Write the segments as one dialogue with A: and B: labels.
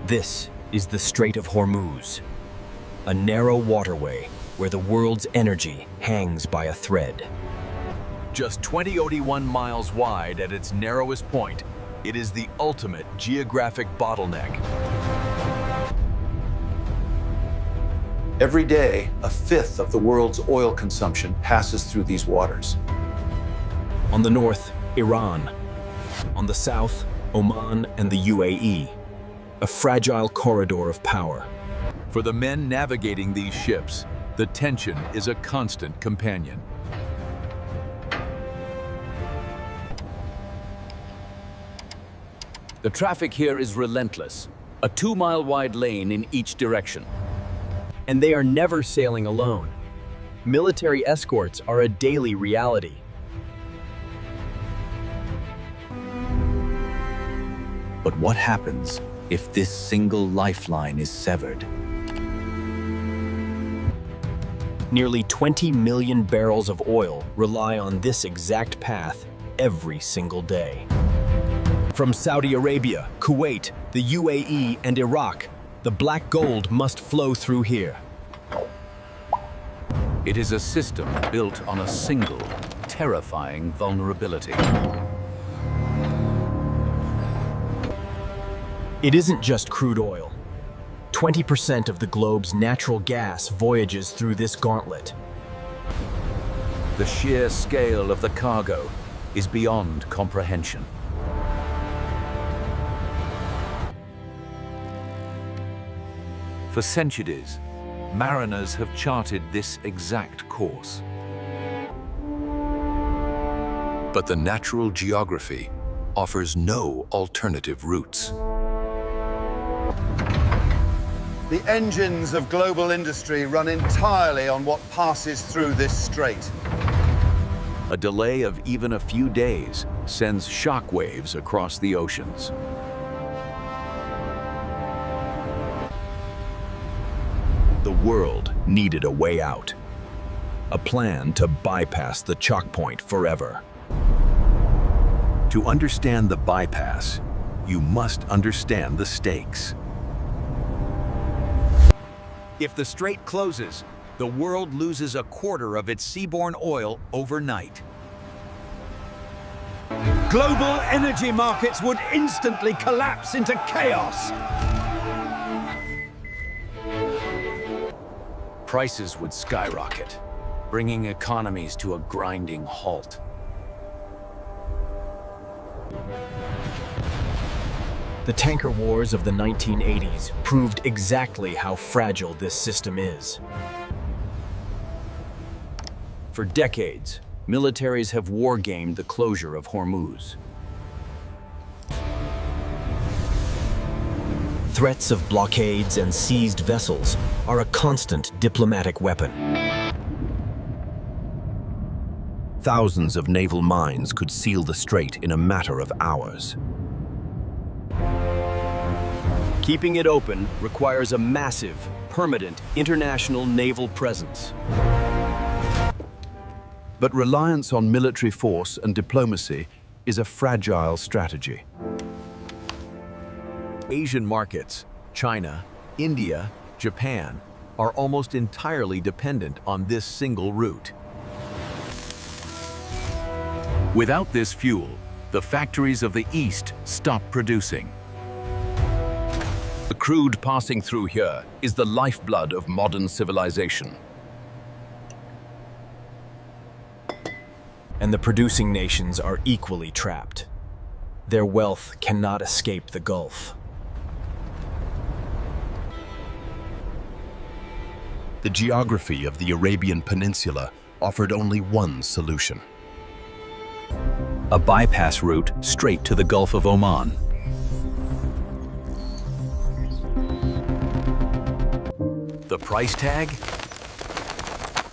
A: This is the Strait of Hormuz, a narrow waterway where the world's energy hangs by a thread.
B: Just 2081 miles wide at its narrowest point, it is the ultimate geographic bottleneck.
C: Every day, a fifth of the world's oil consumption passes through these waters.
A: On the north, Iran. On the south, Oman and the UAE, a fragile corridor of power.
B: For the men navigating these ships, the tension is a constant companion.
D: The traffic here is relentless, a 2-mile-wide lane in each direction.
A: And they are never sailing alone. Military escorts are a daily reality.
D: But what happens if this single lifeline is severed?
A: Nearly 20 million barrels of oil rely on this exact path every single day. From Saudi Arabia, Kuwait, the UAE, and Iraq, the black gold must flow through here.
D: It is a system built on a single, terrifying vulnerability.
A: It isn't just crude oil. 20% of the globe's natural gas voyages through this gauntlet.
D: The sheer scale of the cargo is beyond comprehension. For centuries, mariners have charted this exact course.
E: But the natural geography offers no alternative routes.
F: The engines of global industry run entirely on what passes through this strait.
D: A delay of even a few days sends shockwaves across the oceans.
B: The world needed a way out, a plan to bypass the choke point forever. To understand the bypass, you must understand the stakes. If the strait closes, the world loses a quarter of its seaborne oil overnight.
G: Global energy markets would instantly collapse into chaos.
D: Prices would skyrocket, bringing economies to a grinding halt.
A: The tanker wars of the 1980s proved exactly how fragile this system is. For decades, militaries have wargamed the closure of Hormuz. Threats of blockades and seized vessels are a constant diplomatic weapon.
B: Thousands of naval mines could seal the strait in a matter of hours.
A: Keeping it open requires a massive, permanent international naval presence.
B: But reliance on military force and diplomacy is a fragile strategy. Asian markets, China, India, Japan, are almost entirely dependent on this single route.
D: Without this fuel, the factories of the East stop producing.
B: The crude passing through here is the lifeblood of modern civilization.
A: And the producing nations are equally trapped. Their wealth cannot escape the Gulf.
B: The geography of the Arabian Peninsula offered only one solution:
D: A bypass route straight to the Gulf of Oman. The price tag?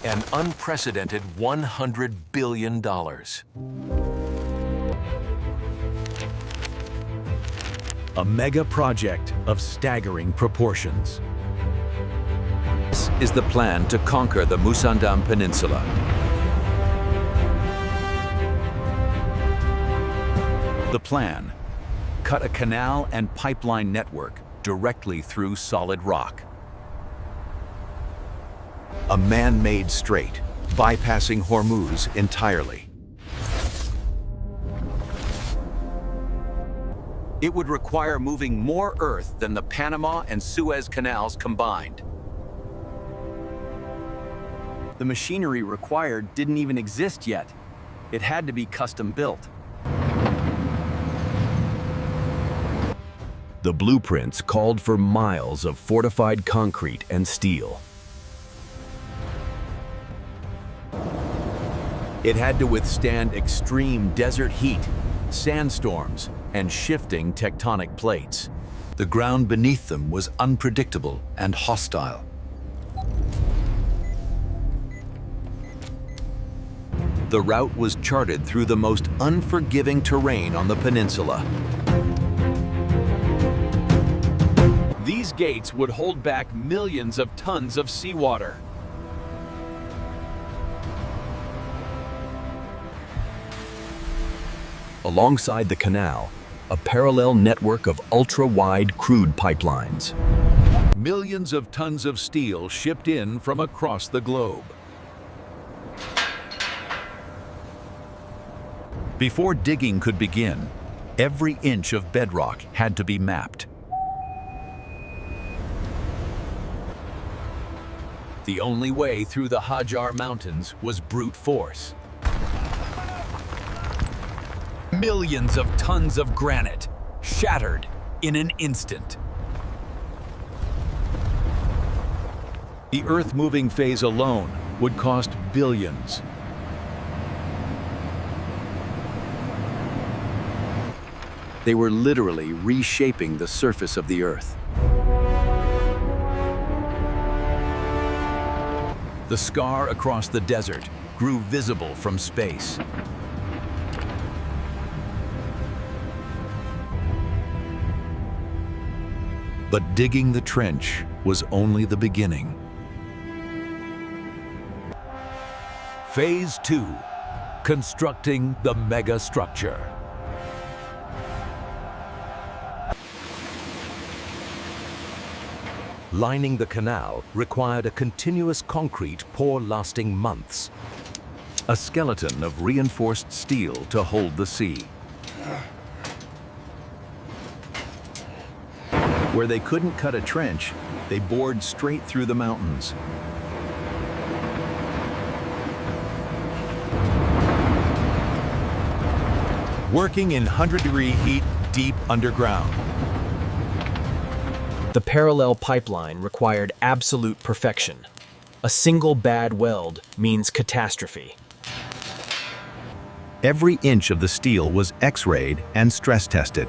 D: An unprecedented $100 billion. A mega project of staggering proportions. This is the plan to conquer the Musandam Peninsula. The plan: cut a canal and pipeline network directly through solid rock.
B: A man-made strait, bypassing Hormuz entirely.
D: It would require moving more earth than the Panama and Suez canals combined.
A: The machinery required didn't even exist yet. It had to be custom built.
B: The blueprints called for miles of fortified concrete and steel.
D: It had to withstand extreme desert heat, sandstorms, and shifting tectonic plates.
E: The ground beneath them was unpredictable and hostile.
B: The route was charted through the most unforgiving terrain on the peninsula.
D: These gates would hold back millions of tons of seawater.
B: Alongside the canal, a parallel network of ultra-wide crude pipelines.
D: Millions of tons of steel shipped in from across the globe. Before digging could begin, every inch of bedrock had to be mapped. The only way through the Hajar Mountains was brute force. Millions of tons of granite shattered in an instant. The earth-moving phase alone would cost billions.
B: They were literally reshaping the surface of the earth.
D: The scar across the desert grew visible from space. But digging the trench was only the beginning. Phase 2, constructing the megastructure. Lining the canal required a continuous concrete pour lasting months. A skeleton of reinforced steel to hold the sea.
B: Where they couldn't cut a trench, they bored straight through the mountains.
D: Working in 100-degree heat deep underground.
A: The parallel pipeline required absolute perfection. A single bad weld means catastrophe.
B: Every inch of the steel was X-rayed and stress-tested.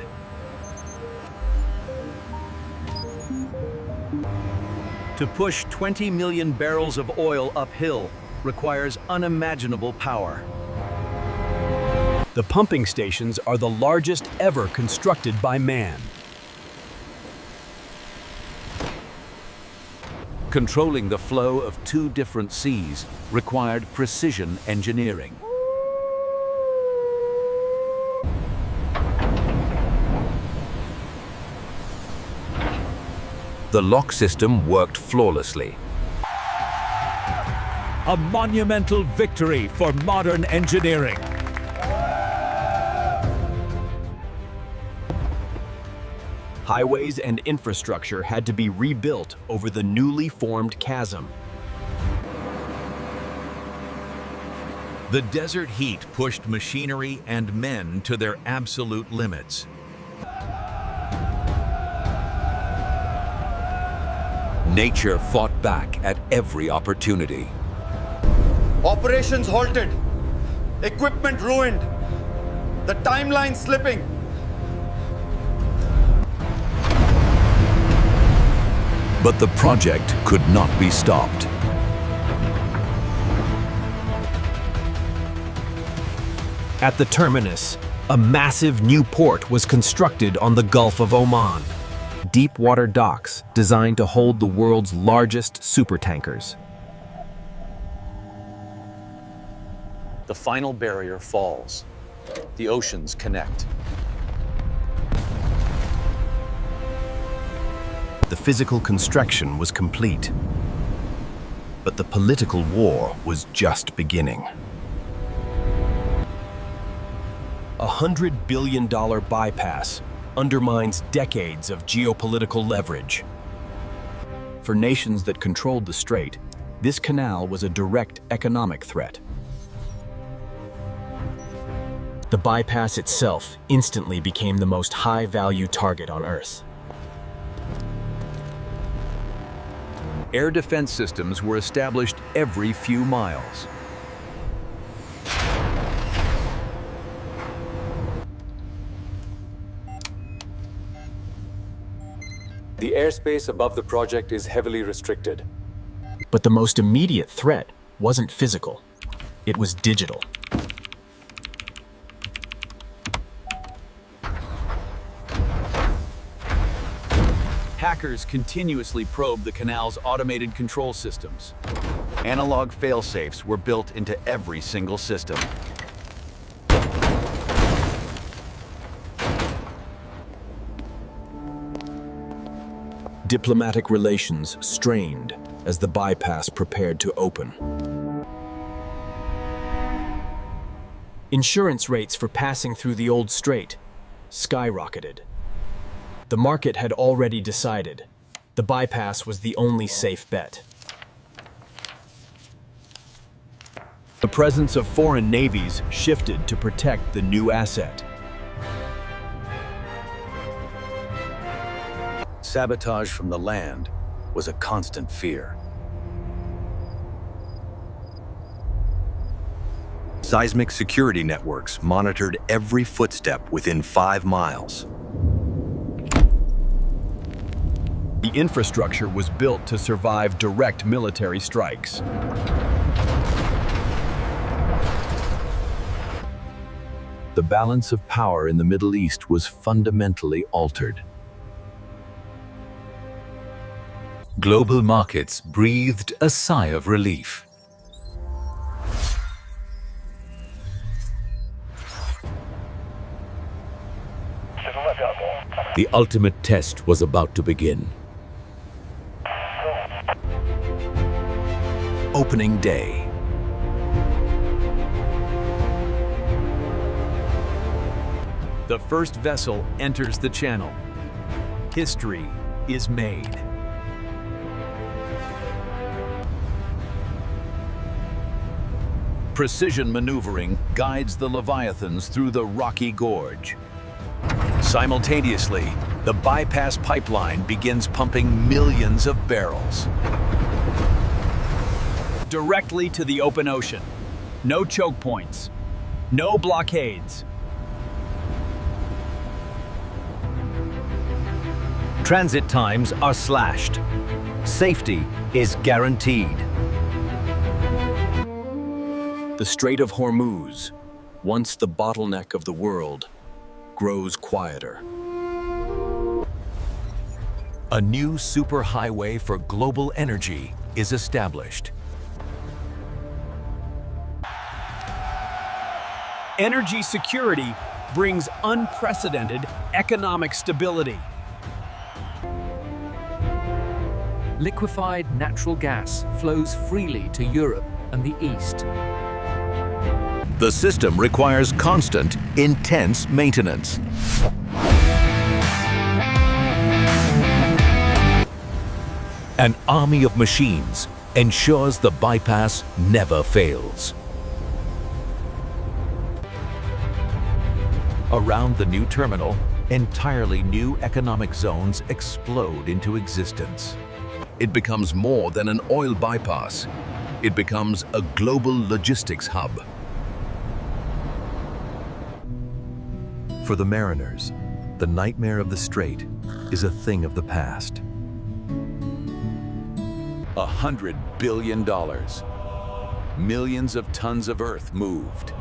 A: To push 20 million barrels of oil uphill requires unimaginable power. The pumping stations are the largest ever constructed by man.
D: Controlling the flow of two different seas required precision engineering. The lock system worked flawlessly. A monumental victory for modern engineering.
A: Highways and infrastructure had to be rebuilt over the newly formed chasm.
D: The desert heat pushed machinery and men to their absolute limits. Nature fought back at every opportunity.
F: Operations halted. Equipment ruined. The timeline slipping.
D: But the project could not be stopped.
A: At the terminus, a massive new port was constructed on the Gulf of Oman. Deep-water docks designed to hold the world's largest supertankers.
C: The final barrier falls. The oceans connect.
A: The physical construction was complete. But the political war was just beginning. $100 billion bypass undermines decades of geopolitical leverage. For nations that controlled the Strait, this canal was a direct economic threat. The bypass itself instantly became the most high-value target on Earth.
D: Air defense systems were established every few miles.
H: The airspace above the project is heavily restricted.
A: But the most immediate threat wasn't physical. It was digital.
D: Hackers continuously probed the canal's automated control systems. Analog fail-safes were built into every single system.
A: Diplomatic relations strained as the bypass prepared to open. Insurance rates for passing through the old strait skyrocketed. The market had already decided the bypass was the only safe bet. The presence of foreign navies shifted to protect the new asset.
D: Sabotage from the land was a constant fear.
B: Seismic security networks monitored every footstep within 5 miles.
A: The infrastructure was built to survive direct military strikes.
B: The balance of power in the Middle East was fundamentally altered.
D: Global markets breathed a sigh of relief. The ultimate test was about to begin. Opening day.
A: The first vessel enters the channel. History is made.
D: Precision maneuvering guides the Leviathans through the rocky gorge. Simultaneously, the bypass pipeline begins pumping millions of barrels.
A: Directly to the open ocean. No choke points. No blockades.
I: Transit times are slashed. Safety is guaranteed.
A: The Strait of Hormuz, once the bottleneck of the world, grows quieter.
D: A new superhighway for global energy is established.
G: Energy security brings unprecedented economic stability.
J: Liquefied natural gas flows freely to Europe and the East.
D: The system requires constant, intense maintenance. An army of machines ensures the bypass never fails. Around the new terminal, entirely new economic zones explode into existence. It becomes more than an oil bypass. It becomes a global logistics hub.
B: For the mariners, the nightmare of the Strait is a thing of the past.
D: $100 billion. Millions of tons of earth moved.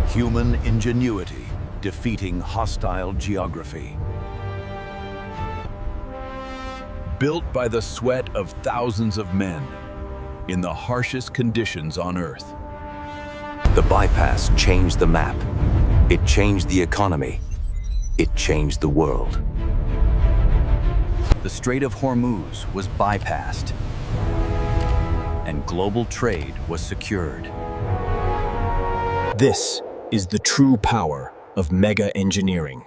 D: Human ingenuity defeating hostile geography. Built by the sweat of thousands of men in the harshest conditions on Earth.
B: The bypass changed the map. It changed the economy.
K: it changed the world. The Strait of Hormuz was bypassed, and global trade was secured.
A: This is the true power of mega engineering.